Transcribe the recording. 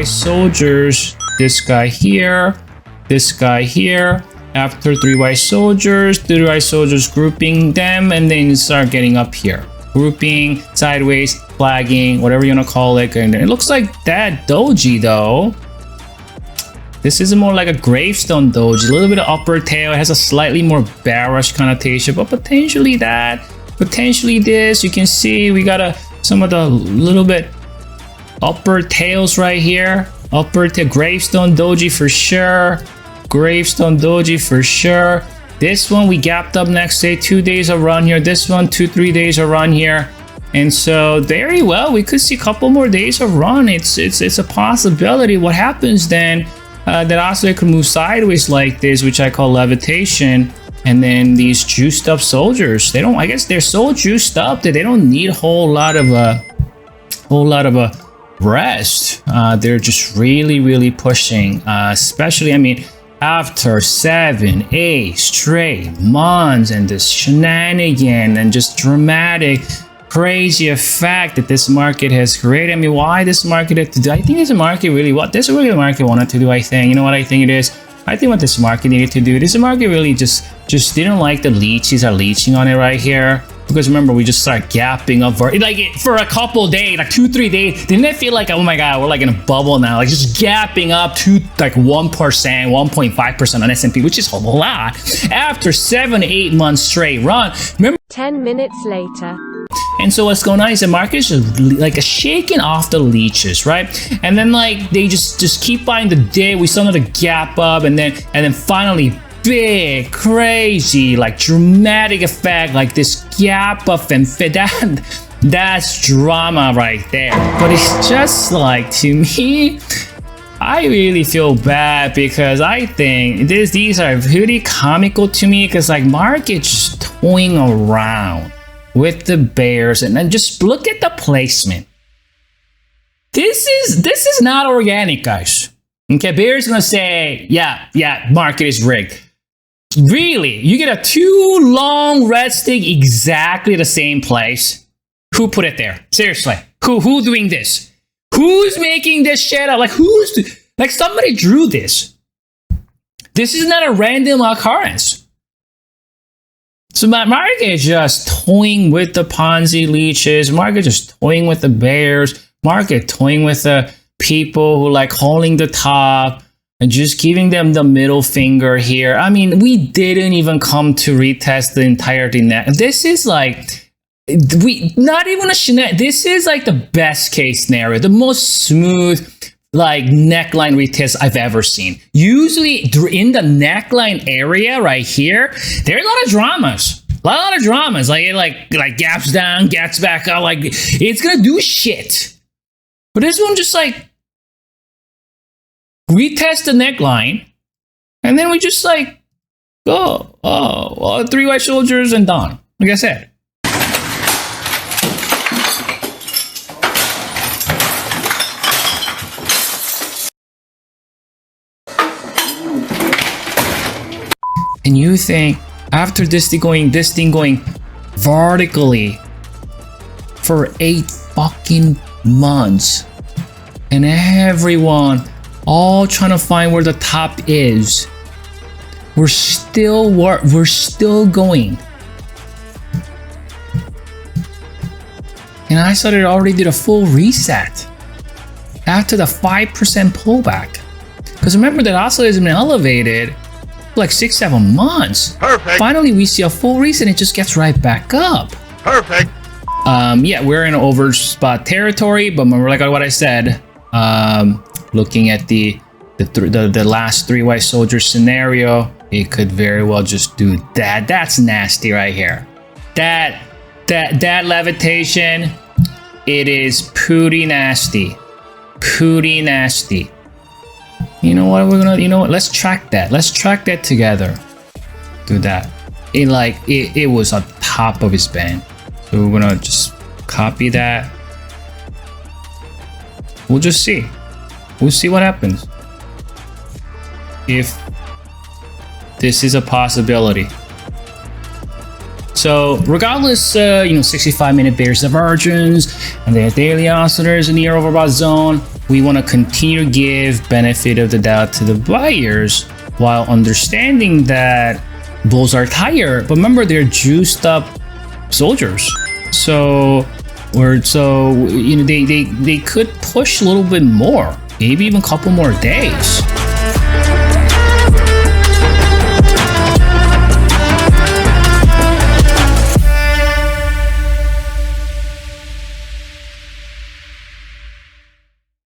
white soldiers, this guy here, this guy here. After 3 white soldiers, 3 white soldiers grouping them, and then start getting up here. Grouping, sideways, flagging, whatever you want to call it. And it looks like that doji though. This is more like a gravestone doji, a little bit of upper tail. It has a slightly more bearish connotation, but potentially that, potentially this. You can see we got some of the little bit upper tails right here. Upper tail, gravestone doji for sure. Gravestone doji for sure. This one we gapped up next day, 2 days of run here. This one 2-3 days of run here, and so very well we could see a couple more days of run. It's a possibility. What happens then? That also it could move sideways like this, which I call levitation. And then these juiced up soldiers, they don't. I guess they're so juiced up that they don't need a whole lot of a rest. They're just really pushing, especially. I mean, after 7-8 straight months and this shenanigan and just dramatic, crazy effect that this market has created. I mean, why this market had to do? I think this market really this is what the market wanted to do. I think, you know what I think it is. I think what this market needed to do. This market really just didn't like the leeches are leeching on it right here. Because remember, we just start gapping up for a couple days, like 2-3 days. Didn't it feel like, oh my god, we're like in a bubble now, like just gapping up to like 1%, 1.5% on S&P, which is a lot. After 7-8 months straight run, remember. 10 minutes later. And so what's going on is the market is just like shaking off the leeches, right? And then like they just keep buying the day. We saw another gap up, and then finally. Big, crazy, like dramatic effect, like this gap up and fit. That's drama right there. But it's just like, to me, I really feel bad because I think these are really comical to me, because like market just toying around with the bears, and then just look at the placement. This is not organic, guys. Okay, bear's gonna say, yeah, market is rigged. Really? You get a 2 long red stick exactly the same place? Who put it there? Seriously. Who doing this? Who's making this shit up? Like like somebody drew this. This is not a random occurrence. So my market is just toying with the Ponzi leeches. Market just toying with the bears. Market toying with the people who like holding the top. And just giving them the middle finger here. I mean, we didn't even come to retest the entire thing. This is like, not even a shenanigan. This is like the best case scenario, the most smooth like neckline retest I've ever seen. Usually in the neckline area right here, there's a lot of dramas. A lot of dramas. Like gaps down, gaps back up. Like it's gonna do shit. But this one just like. We test the neckline, and then we just like go, 3 white soldiers and done. Like I said. And you think after this thing going vertically for 8 fucking months, and everyone all trying to find where the top is. We're still going. And I thought it already did a full reset after the 5% pullback. Because remember that also has been elevated for like 6-7 months. Perfect. Finally, we see a full reset. It just gets right back up. Perfect. Yeah, we're in overspot territory, but remember like what I said. Looking at the last 3 white soldier scenario, it could very well just do that. That's nasty right here. That levitation, it is pretty nasty. Pretty nasty. You know what? Let's track that. Let's track that together. Do that. It was on top of his band. So we're gonna just copy that. We'll just see. We'll see what happens. If this is a possibility. So regardless, 65-minute bearish divergence and the daily oscillators in the near overbought zone, we want to continue to give benefit of the doubt to the buyers while understanding that bulls are tired. But remember, they're juiced up soldiers. So they could push a little bit more, maybe even a couple more days.